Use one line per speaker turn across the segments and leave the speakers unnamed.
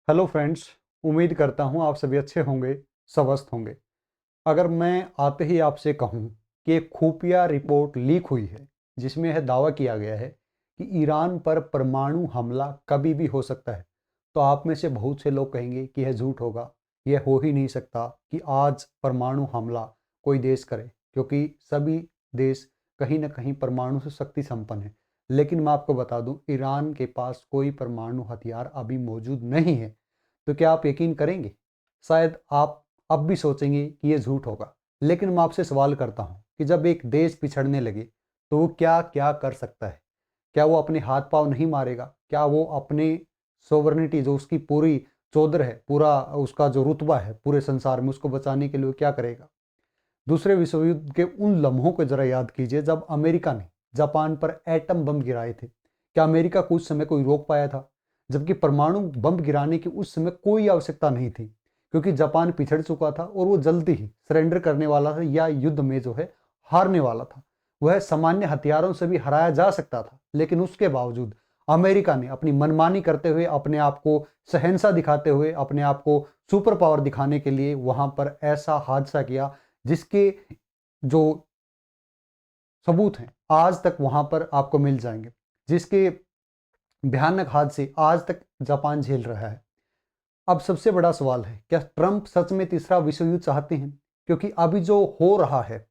Hello friends. उम्मीद करता हूँ आप सभी अच्छे होंगे, स्वस्थ होंगे। अगर मैं आते ही आपसे कहूँ कि एक खुफिया रिपोर्ट लीक हुई है जिसमें यह दावा किया गया है कि ईरान पर परमाणु हमला कभी भी हो सकता है, तो आप में से बहुत से लोग कहेंगे कि यह झूठ होगा। यह हो ही नहीं सकता कि आज परमाणु हमला कोई देश करे, क्योंकि सभी देश कहीं ना कहीं परमाणु से शक्ति संपन्न है। लेकिन मैं आपको बता दूं, ईरान के पास कोई परमाणु हथियार अभी मौजूद नहीं है। तो क्या आप यकीन करेंगे? शायद आप अब भी सोचेंगे कि ये झूठ होगा। लेकिन मैं आपसे सवाल करता हूँ कि जब एक देश पिछड़ने लगे तो वो क्या क्या कर सकता है? क्या वो अपने हाथ पांव नहीं मारेगा? क्या वो अपने सोवरेनिटी, जो उसकी पूरी चौधर है, पूरा उसका जो रुतबा है पूरे संसार में, उसको बचाने के लिए क्या करेगा? दूसरे विश्व युद्ध के उन लम्हों को जरा याद कीजिए जब अमेरिका ने जापान पर एटम बम गिराए थे। क्या अमेरिका को उस समय कोई रोक पाया था? जबकि परमाणु बम गिराने की उस समय कोई आवश्यकता नहीं थी, क्योंकि जापान पिछड़ चुका था और वो जल्दी ही सरेंडर करने वाला था, या युद्ध में जो है हारने वाला था। वह सामान्य हथियारों से भी हराया जा सकता था, लेकिन उसके बावजूद अमेरिका ने अपनी मनमानी करते हुए, अपने आप को शहंशाह दिखाते हुए, अपने आप को सुपर पावर दिखाने के लिए वहां पर ऐसा हादसा किया जिसके जो सबूत हैं आज तक वहां पर आपको मिल जाएंगे, जिसके भयानक हादसे आज तक जापान झेल रहा है। अब सबसे बड़ा सवाल है, क्या ट्रंप सच में तीसरा विश्व युद्ध चाहते हैं? क्योंकि अभी जो हो रहा है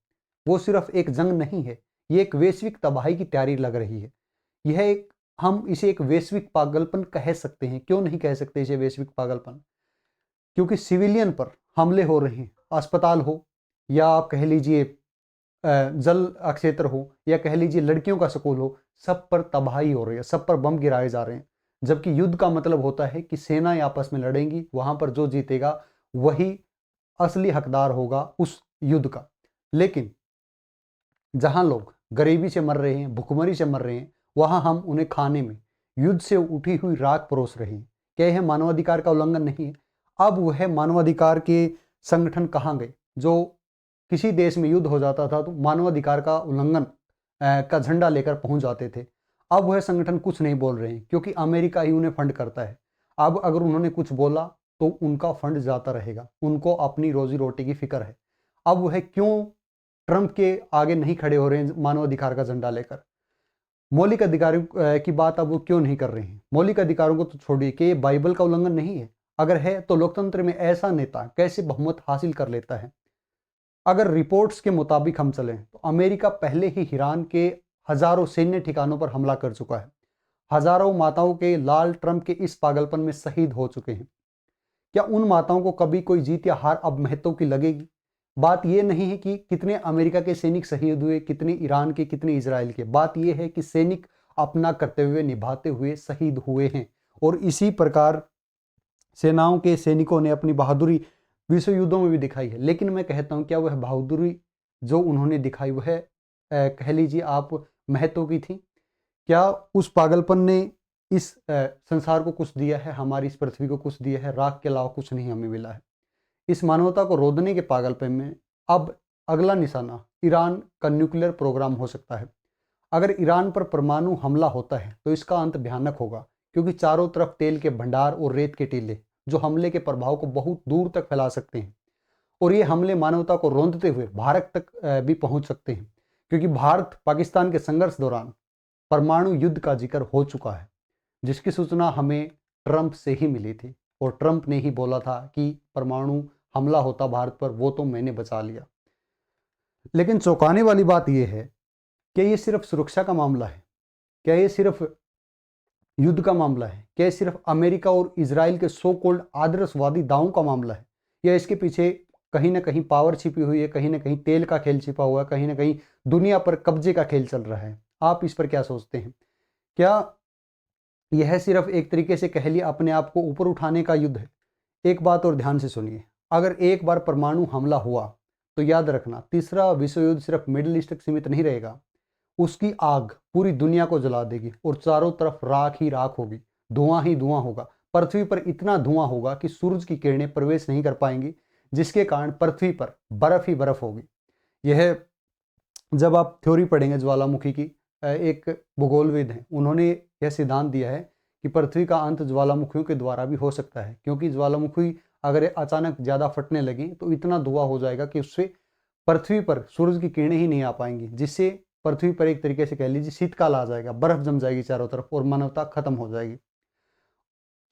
वो सिर्फ एक जंग नहीं है, ये एक वैश्विक तबाही की तैयारी लग रही है। यह एक, हम इसे एक वैश्विक पागलपन कह सकते हैं। क्यों नहीं कह सकते इसे वैश्विक पागलपन? क्योंकि सिविलियन पर हमले हो रहे हैं, अस्पताल हो, या आप कह लीजिए जल क्षेत्र हो, या कह लीजिए लड़कियों का स्कूल हो, सब पर तबाही हो रही है, सब पर बम गिराए जा रहे हैं। जबकि युद्ध का मतलब होता है कि सेनाएं आपस में लड़ेंगी, वहां पर जो जीतेगा वही असली हकदार होगा उस युद्ध का। लेकिन जहां लोग गरीबी से मर रहे हैं, भुखमरी से मर रहे हैं, वहां हम उन्हें खाने में युद्ध से उठी हुई राख परोस रहे हैं। क्या यह मानवाधिकार का उल्लंघन नहीं है? अब वह मानवाधिकार के संगठन कहाँ गए जो किसी देश में युद्ध हो जाता था तो मानवाधिकार का उल्लंघन का झंडा लेकर पहुंच जाते थे? अब वह संगठन कुछ नहीं बोल रहे हैं, क्योंकि अमेरिका ही उन्हें फंड करता है। अब अगर उन्होंने कुछ बोला तो उनका फंड जाता रहेगा, उनको अपनी रोजी रोटी की फिक्र है। अब वह क्यों ट्रंप के आगे नहीं खड़े हो रहे हैं मानवाधिकार का झंडा लेकर? मौलिक अधिकारों की बात अब वो क्यों नहीं कर रहे हैं? मौलिक अधिकारों को तो छोड़िए कि ये बाइबल का उल्लंघन नहीं है। अगर है तो लोकतंत्र में ऐसा नेता कैसे बहुमत हासिल कर लेता है? अगर रिपोर्ट्स के मुताबिक हम चलें तो अमेरिका पहले ही ईरान के हजारों सैन्य ठिकानों पर हमला कर चुका है। हजारों माताओं के लाल ट्रंप के इस पागलपन में शहीद हो चुके हैं। क्या उन माताओं को कभी कोई जीत या हार अब महत्व की लगेगी? बात यह नहीं है कि कितने अमेरिका के सैनिक शहीद हुए, कितने ईरान के, कितने इजराइल के। बात यह है कि सैनिक अपना कर्तव्य निभाते हुए शहीद हुए हैं। और इसी प्रकार सेनाओं के सैनिकों ने अपनी बहादुरी विश्व युद्धों में भी दिखाई है। लेकिन मैं कहता हूं, क्या वह बहादुरी जो उन्होंने दिखाई वह कह लीजिए आप महत्व की थी? क्या उस पागलपन ने इस संसार को कुछ दिया है, हमारी इस पृथ्वी को कुछ दिया है? राख के अलावा कुछ नहीं हमें मिला है। इस मानवता को रोदने के पागलपन में अब अगला निशाना ईरान का न्यूक्लियर प्रोग्राम हो सकता है। अगर ईरान पर परमाणु हमला होता है तो इसका अंत भयानक होगा, क्योंकि चारों तरफ तेल के भंडार और रेत के टीले जो हमले के प्रभाव को बहुत दूर तक फैला सकते हैं। और ये हमले मानवता को रौंदते हुए भारत तक भी पहुंच सकते हैं, क्योंकि भारत पाकिस्तान के संघर्ष दौरान परमाणु युद्ध का जिक्र हो चुका है, जिसकी सूचना हमें ट्रंप से ही मिली थी। और ट्रंप ने ही बोला था कि परमाणु हमला होता भारत पर, वो तो मैंने बचा लिया। लेकिन चौंकाने वाली बात यह है कि ये सिर्फ सुरक्षा का मामला है? क्या ये सिर्फ युद्ध का मामला है? क्या ये सिर्फ अमेरिका और इजराइल के सो कॉल्ड आदर्शवादी दावों का मामला है? या इसके पीछे कहीं ना कहीं पावर छिपी हुई है, कहीं ना कहीं तेल का खेल छिपा हुआ है, कहीं ना कहीं दुनिया पर कब्जे का खेल चल रहा है? आप इस पर क्या सोचते हैं? क्या यह सिर्फ एक तरीके से कह लिया अपने आप को ऊपर उठाने का युद्ध है? एक बात और ध्यान से सुनिए, अगर एक बार परमाणु हमला हुआ तो याद रखना, तीसरा विश्व युद्ध सिर्फ मिडिल ईस्ट तक सीमित नहीं रहेगा। उसकी आग पूरी दुनिया को जला देगी और चारों तरफ राख ही राख होगी, धुआं ही धुआं होगा। पृथ्वी पर इतना धुआं होगा कि सूरज की किरणें प्रवेश नहीं कर पाएंगी, जिसके कारण पृथ्वी पर बर्फ ही बर्फ होगी। यह जब आप थ्योरी पढ़ेंगे ज्वालामुखी की, एक भूगोलविद हैं, उन्होंने यह सिद्धांत दिया है कि पृथ्वी का अंत ज्वालामुखियों के द्वारा भी हो सकता है, क्योंकि ज्वालामुखी अगर अचानक ज़्यादा फटने लगे तो इतना धुआं हो जाएगा कि उससे पृथ्वी पर सूरज की किरणें ही नहीं आ पाएंगी, जिससे पृथ्वी पर एक तरीके से कह लीजिए शीतकाल आ जाएगा, बर्फ जम जाएगी चारों तरफ और मानवता खत्म हो जाएगी।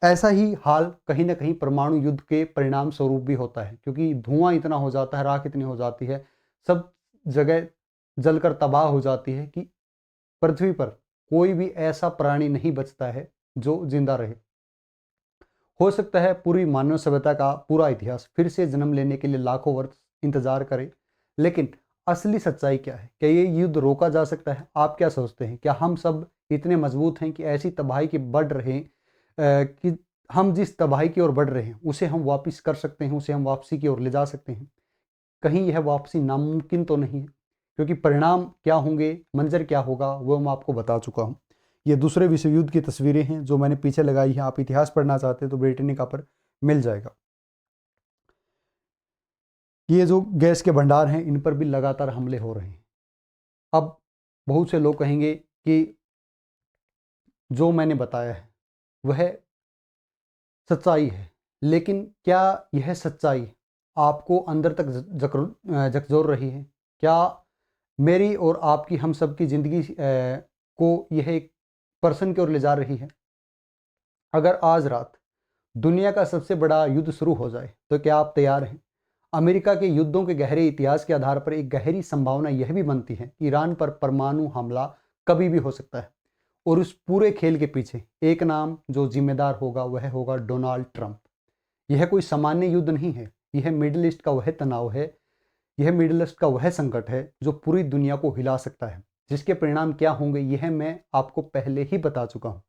ऐसा ही हाल कहीं ना कहीं परमाणु युद्ध के परिणाम स्वरूप भी होता है, क्योंकि धुआं इतना हो जाता है, राख इतनी हो जाती है, सब जगह जलकर तबाह हो जाती है कि पृथ्वी पर कोई भी ऐसा प्राणी नहीं बचता है जो जिंदा रहे। हो सकता है पूरी मानव सभ्यता का पूरा इतिहास फिर से जन्म लेने के लिए लाखों वर्ष इंतजार करे, लेकिन असली सच्चाई क्या है? क्या ये युद्ध रोका जा सकता है? आप क्या सोचते हैं? क्या हम सब इतने मजबूत हैं कि ऐसी तबाही की बढ़ रहे हैं कि हम जिस तबाही की ओर बढ़ रहे हैं उसे हम वापस कर सकते हैं, उसे हम वापसी की ओर ले जा सकते हैं? कहीं यह वापसी नामुमकिन तो नहीं है, क्योंकि परिणाम क्या होंगे, मंजर क्या होगा, वो मैं आपको बता चुका हूँ। ये दूसरे विश्व युद्ध की तस्वीरें हैं जो मैंने पीछे लगाई हैं। आप इतिहास पढ़ना चाहते हैं तो ब्रिटेनिका पर मिल जाएगा। ये जो गैस के भंडार हैं इन पर भी लगातार हमले हो रहे हैं। अब बहुत से लोग कहेंगे कि जो मैंने बताया है वह सच्चाई है, लेकिन क्या यह सच्चाई आपको अंदर तक झकझोर रही है? क्या मेरी और आपकी, हम सब की ज़िंदगी को यह एक पर्सन की ओर ले जा रही है? अगर आज रात दुनिया का सबसे बड़ा युद्ध शुरू हो जाए तो क्या आप तैयार हैं? अमेरिका के युद्धों के गहरे इतिहास के आधार पर एक गहरी संभावना यह भी बनती है कि ईरान पर परमाणु हमला कभी भी हो सकता है, और उस पूरे खेल के पीछे एक नाम जो जिम्मेदार होगा वह होगा डोनाल्ड ट्रंप। यह कोई सामान्य युद्ध नहीं है, यह मिडिल ईस्ट का वह तनाव है, यह मिडिल ईस्ट का वह संकट है जो पूरी दुनिया को हिला सकता है, जिसके परिणाम क्या होंगे यह मैं आपको पहले ही बता चुका हूँ।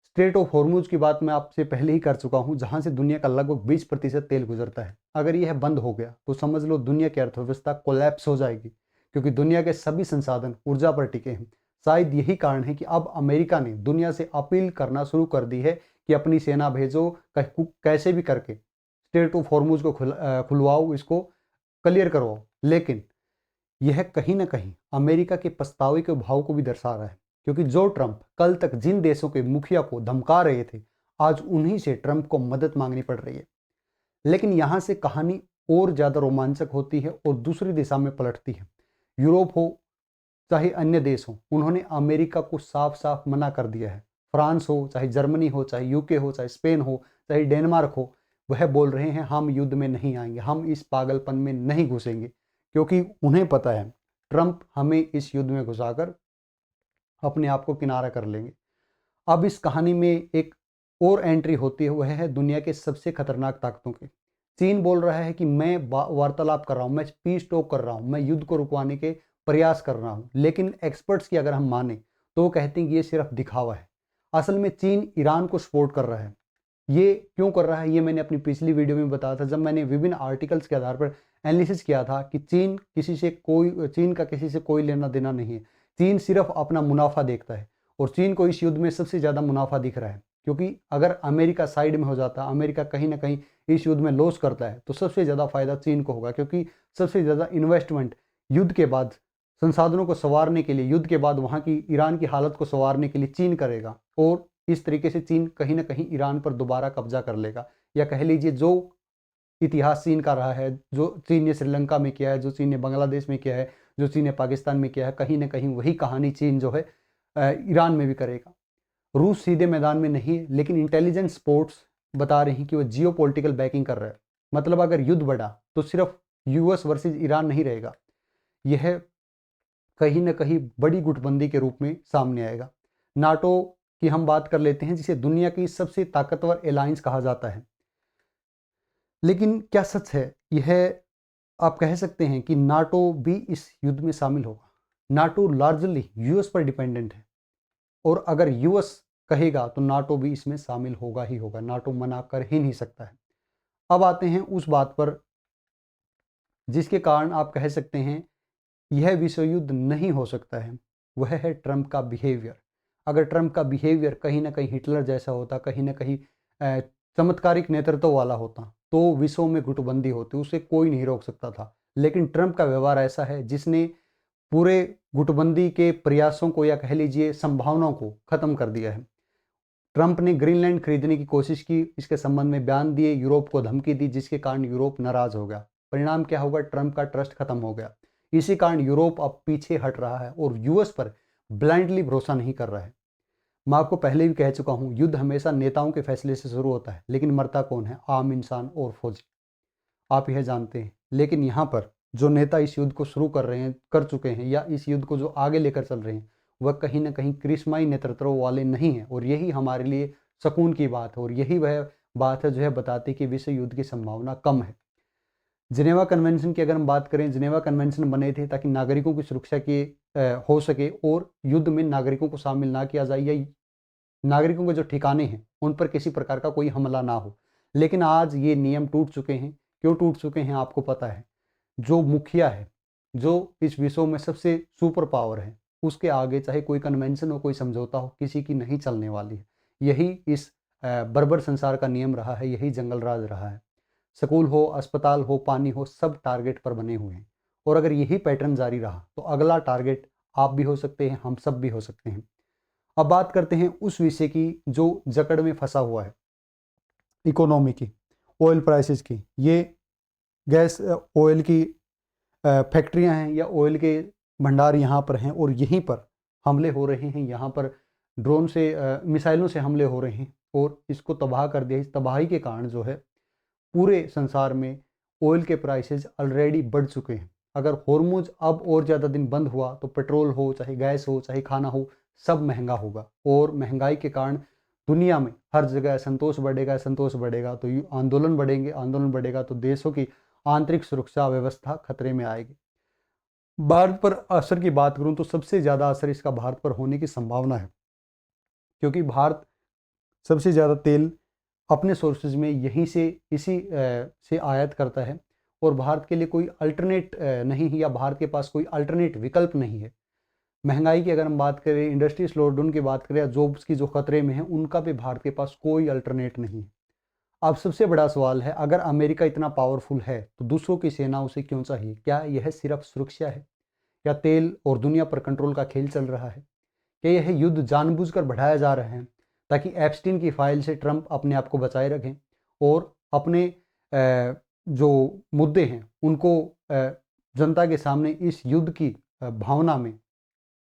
स्ट्रेट ऑफ हॉर्मुज की बात मैं आपसे पहले ही कर चुका हूं, जहां से दुनिया का लगभग 20% तेल गुजरता है। अगर यह बंद हो गया तो समझ लो दुनिया की अर्थव्यवस्था कोलैप्स हो जाएगी, क्योंकि दुनिया के सभी संसाधन ऊर्जा पर टिके हैं। शायद यही कारण है कि अब अमेरिका ने दुनिया से अपील करना शुरू कर दी है कि अपनी सेना भेजो, कैसे भी करके स्ट्रेट ऑफ हॉर्मुज को खुलवाओ, इसको क्लियर करवाओ। लेकिन यह कहीं ना कहीं अमेरिका के पछतावे के भाव को भी दर्शा रहा है, क्योंकि जो ट्रंप कल तक जिन देशों के मुखिया को धमका रहे थे, आज उन्हीं से ट्रंप को मदद मांगनी पड़ रही है। लेकिन यहां से कहानी और ज्यादा रोमांचक होती है और दूसरी दिशा में पलटती है। यूरोप हो चाहे अन्य देश हो, उन्होंने अमेरिका को साफ साफ मना कर दिया है। फ्रांस हो चाहे जर्मनी हो, चाहे यूके हो, चाहे स्पेन हो, चाहे डेनमार्क हो, वह बोल रहे हैं हम युद्ध में नहीं आएंगे, हम इस पागलपन में नहीं घुसेंगे, क्योंकि उन्हें पता है ट्रंप हमें इस युद्ध में घुसाकर अपने आप को किनारा कर लेंगे। अब इस कहानी में एक और एंट्री होती है, वह है दुनिया के सबसे खतरनाक ताकतों की। चीन बोल रहा है कि मैं वार्तालाप कर रहा हूं, मैं पीस टॉक कर रहा हूं, मैं युद्ध को रुकवाने के प्रयास कर रहा हूं, लेकिन एक्सपर्ट्स की अगर हम माने तो वो कहते हैं कि ये सिर्फ दिखावा है। असल में चीन ईरान को सपोर्ट कर रहा है। ये क्यों कर रहा है ये मैंने अपनी पिछली वीडियो में बताया था, जब मैंने विभिन्न आर्टिकल्स के आधार पर एनालिसिस किया था कि चीन का किसी से कोई लेना देना नहीं है। चीन सिर्फ अपना मुनाफा देखता है, और चीन को इस युद्ध में सबसे ज़्यादा मुनाफा दिख रहा है, क्योंकि अगर अमेरिका साइड में हो जाता, अमेरिका कहीं ना कहीं इस युद्ध में लॉस करता है, तो सबसे ज़्यादा फायदा चीन को होगा, क्योंकि सबसे ज़्यादा इन्वेस्टमेंट युद्ध के बाद संसाधनों को संवारने के लिए, युद्ध के बाद वहाँ की ईरान की हालत को संवारने के लिए चीन करेगा, और इस तरीके से चीन कहीं ना कहीं ईरान पर दोबारा कब्जा कर लेगा। या कह लीजिए जो इतिहास चीन का रहा है, जो चीन ने श्रीलंका में किया है, जो चीन ने बांग्लादेश में किया है, जो चीन ने पाकिस्तान में किया है, कहीं ना कहीं वही कहानी चीन जो है ईरान में भी करेगा। रूस सीधे मैदान में नहीं है, लेकिन इंटेलिजेंस स्पोर्ट्स बता रही हैं कि वो जियो पॉलिटिकल बैकिंग कर रहा है। मतलब अगर युद्ध बढ़ा तो सिर्फ यूएस वर्सेज ईरान नहीं रहेगा, यह कहीं ना कहीं बड़ी गुटबंदी के रूप में सामने आएगा। नाटो की हम बात कर लेते हैं, जिसे दुनिया की सबसे ताकतवर अलायंस कहा जाता है। लेकिन क्या सच है यह? आप कह सकते हैं कि नाटो भी इस युद्ध में शामिल होगा। नाटो लार्जली यूएस पर डिपेंडेंट है, और अगर यूएस कहेगा तो नाटो भी इसमें शामिल होगा ही होगा, नाटो मना कर ही नहीं सकता है। अब आते हैं उस बात पर जिसके कारण आप कह सकते हैं यह विश्व युद्ध नहीं हो सकता है, वह है ट्रंप का बिहेवियर। अगर ट्रंप का बिहेवियर कहीं ना कहीं हिटलर जैसा होता, कहीं ना कहीं चमत्कारिक नेतृत्व वाला होता, तो विश्व में गुटबंदी होती, उसे कोई नहीं रोक सकता था। लेकिन ट्रंप का व्यवहार ऐसा है जिसने पूरे गुटबंदी के प्रयासों को, या कह लीजिए संभावनाओं को खत्म कर दिया है। ट्रंप ने ग्रीनलैंड खरीदने की कोशिश की, इसके संबंध में बयान दिए, यूरोप को धमकी दी, जिसके कारण यूरोप नाराज हो गया। परिणाम क्या होगा? ट्रंप का ट्रस्ट खत्म हो गया। इसी कारण यूरोप अब पीछे हट रहा है और यूएस पर ब्लाइंडली भरोसा नहीं कर रहा है। मैं आपको पहले भी कह चुका हूं, युद्ध हमेशा नेताओं के फैसले से शुरू होता है, लेकिन मरता कौन है? आम इंसान और फौजी। आप यह जानते हैं। लेकिन यहाँ पर जो नेता इस युद्ध को शुरू कर रहे हैं, कर चुके हैं, या इस युद्ध को जो आगे लेकर चल रहे हैं, वह कहीं ना कहीं करिश्माई नेतृत्व वाले नहीं हैं। और यही हमारे लिए सुकून की बात है, और यही वह बात है जो है बताती कि विश्व युद्ध की संभावना कम है। जिनेवा कन्वेंशन की अगर हम बात करें, जिनेवा कन्वेंशन बने थे ताकि नागरिकों की सुरक्षा की हो सके और युद्ध में नागरिकों को शामिल ना किया जाए, या नागरिकों के जो ठिकाने हैं उन पर किसी प्रकार का कोई हमला ना हो। लेकिन आज ये नियम टूट चुके हैं। क्यों टूट चुके हैं आपको पता है? जो मुखिया है, जो इस विश्व में सबसे सुपर पावर है, उसके आगे चाहे कोई कन्वेंशन हो, कोई समझौता हो, किसी की नहीं चलने वाली है। यही इस बर्बर संसार का नियम रहा है, यही जंगल राज रहा है। स्कूल हो, अस्पताल हो, पानी हो, सब टारगेट पर बने हुए हैं। और अगर यही पैटर्न जारी रहा तो अगला टारगेट आप भी हो सकते हैं, हम सब भी हो सकते हैं। अब बात करते हैं उस विषय की जो जकड़ में फंसा हुआ है, इकोनॉमी की, ऑयल प्राइसेस की। ये गैस ऑयल की फैक्ट्रियां हैं या ऑयल के भंडार यहाँ पर हैं, और यहीं पर हमले हो रहे हैं। यहाँ पर ड्रोन से मिसाइलों से हमले हो रहे हैं और इसको तबाह कर दिया। इस तबाही के कारण जो है पूरे संसार में ऑयल के प्राइसेस ऑलरेडी बढ़ चुके हैं। अगर हॉर्मुज अब और ज़्यादा दिन बंद हुआ तो पेट्रोल हो, चाहे गैस हो, चाहे खाना हो, सब महंगा होगा। और महंगाई के कारण दुनिया में हर जगह असंतोष बढ़ेगा। असंतोष बढ़ेगा तो आंदोलन बढ़ेंगे, आंदोलन बढ़ेगा तो देशों की आंतरिक सुरक्षा व्यवस्था खतरे में आएगी। भारत पर असर की बात करूं तो सबसे ज़्यादा असर इसका भारत पर होने की संभावना है, क्योंकि भारत सबसे ज़्यादा तेल अपने सोर्सेज में यहीं से इसी से आयात करता है, और भारत के लिए कोई अल्टरनेट नहीं है, या भारत के पास कोई अल्टरनेट विकल्प नहीं है। महंगाई की अगर हम बात करें, इंडस्ट्री स्लोडाउन की बात करें, या जॉब्स की जो खतरे में है, उनका भी भारत के पास कोई अल्टरनेट नहीं है। अब सबसे बड़ा सवाल है, अगर अमेरिका इतना पावरफुल है तो दूसरों की सेना उसे क्यों चाहिए? क्या यह सिर्फ सुरक्षा है, या तेल और दुनिया पर कंट्रोल का खेल चल रहा है? क्या यह युद्ध जानबूझकर बढ़ाया जा रहा है ताकि एप्स्टीन की फाइल से ट्रंप अपने आप को बचाए रखें और अपने जो मुद्दे हैं उनको जनता के सामने इस युद्ध की भावना में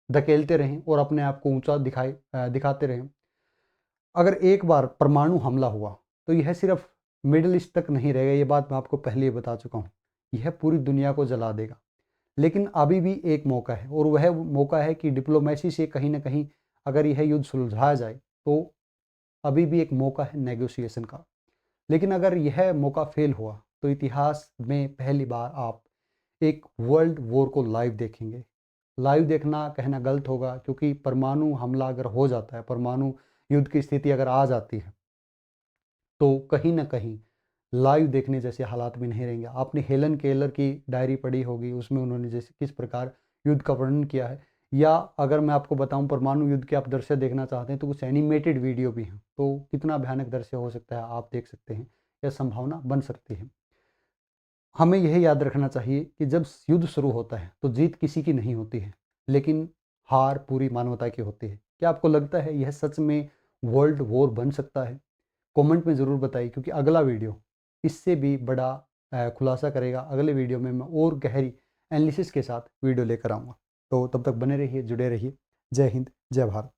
धकेलते रहें और अपने आप को ऊंचा दिखाते रहें? अगर एक बार परमाणु हमला हुआ तो यह सिर्फ मिडिल ईस्ट तक नहीं रहेगा। ये बात मैं आपको पहले ही बता चुका हूँ। यह पूरी दुनिया को जला देगा। लेकिन अभी भी एक मौका है, और वह मौका है कि डिप्लोमेसी से कहीं ना कहीं अगर यह युद्ध सुलझाया जाए तो अभी भी एक मौका है नेगोशिएशन का। लेकिन अगर यह मौका फेल हुआ तो इतिहास में पहली बार आप एक वर्ल्ड वॉर को लाइव देखेंगे। लाइव देखना कहना गलत होगा, क्योंकि परमाणु हमला अगर हो जाता है, परमाणु युद्ध की स्थिति अगर आ जाती है, तो कहीं ना कहीं लाइव देखने जैसे हालात भी नहीं रहेंगे। आपने हेलन केलर की डायरी पढ़ी होगी, उसमें उन्होंने जैसे किस प्रकार युद्ध का वर्णन किया है। या अगर मैं आपको बताऊं परमाणु युद्ध के आप दृश्य देखना चाहते हैं तो कुछ एनिमेटेड वीडियो भी हैं, तो कितना भयानक दृश्य हो सकता है आप देख सकते हैं, या संभावना बन सकती है। हमें यह याद रखना चाहिए कि जब युद्ध शुरू होता है तो जीत किसी की नहीं होती है, लेकिन हार पूरी मानवता की होती है। क्या आपको लगता है यह सच में वर्ल्ड वॉर बन सकता है? कमेंट में ज़रूर बताइए, क्योंकि अगला वीडियो इससे भी बड़ा खुलासा करेगा। अगले वीडियो में मैं और गहरी एनालिसिस के साथ वीडियो लेकर आऊँगा। तो तब तक बने रहिए, जुड़े रहिए। जय हिंद, जय भारत।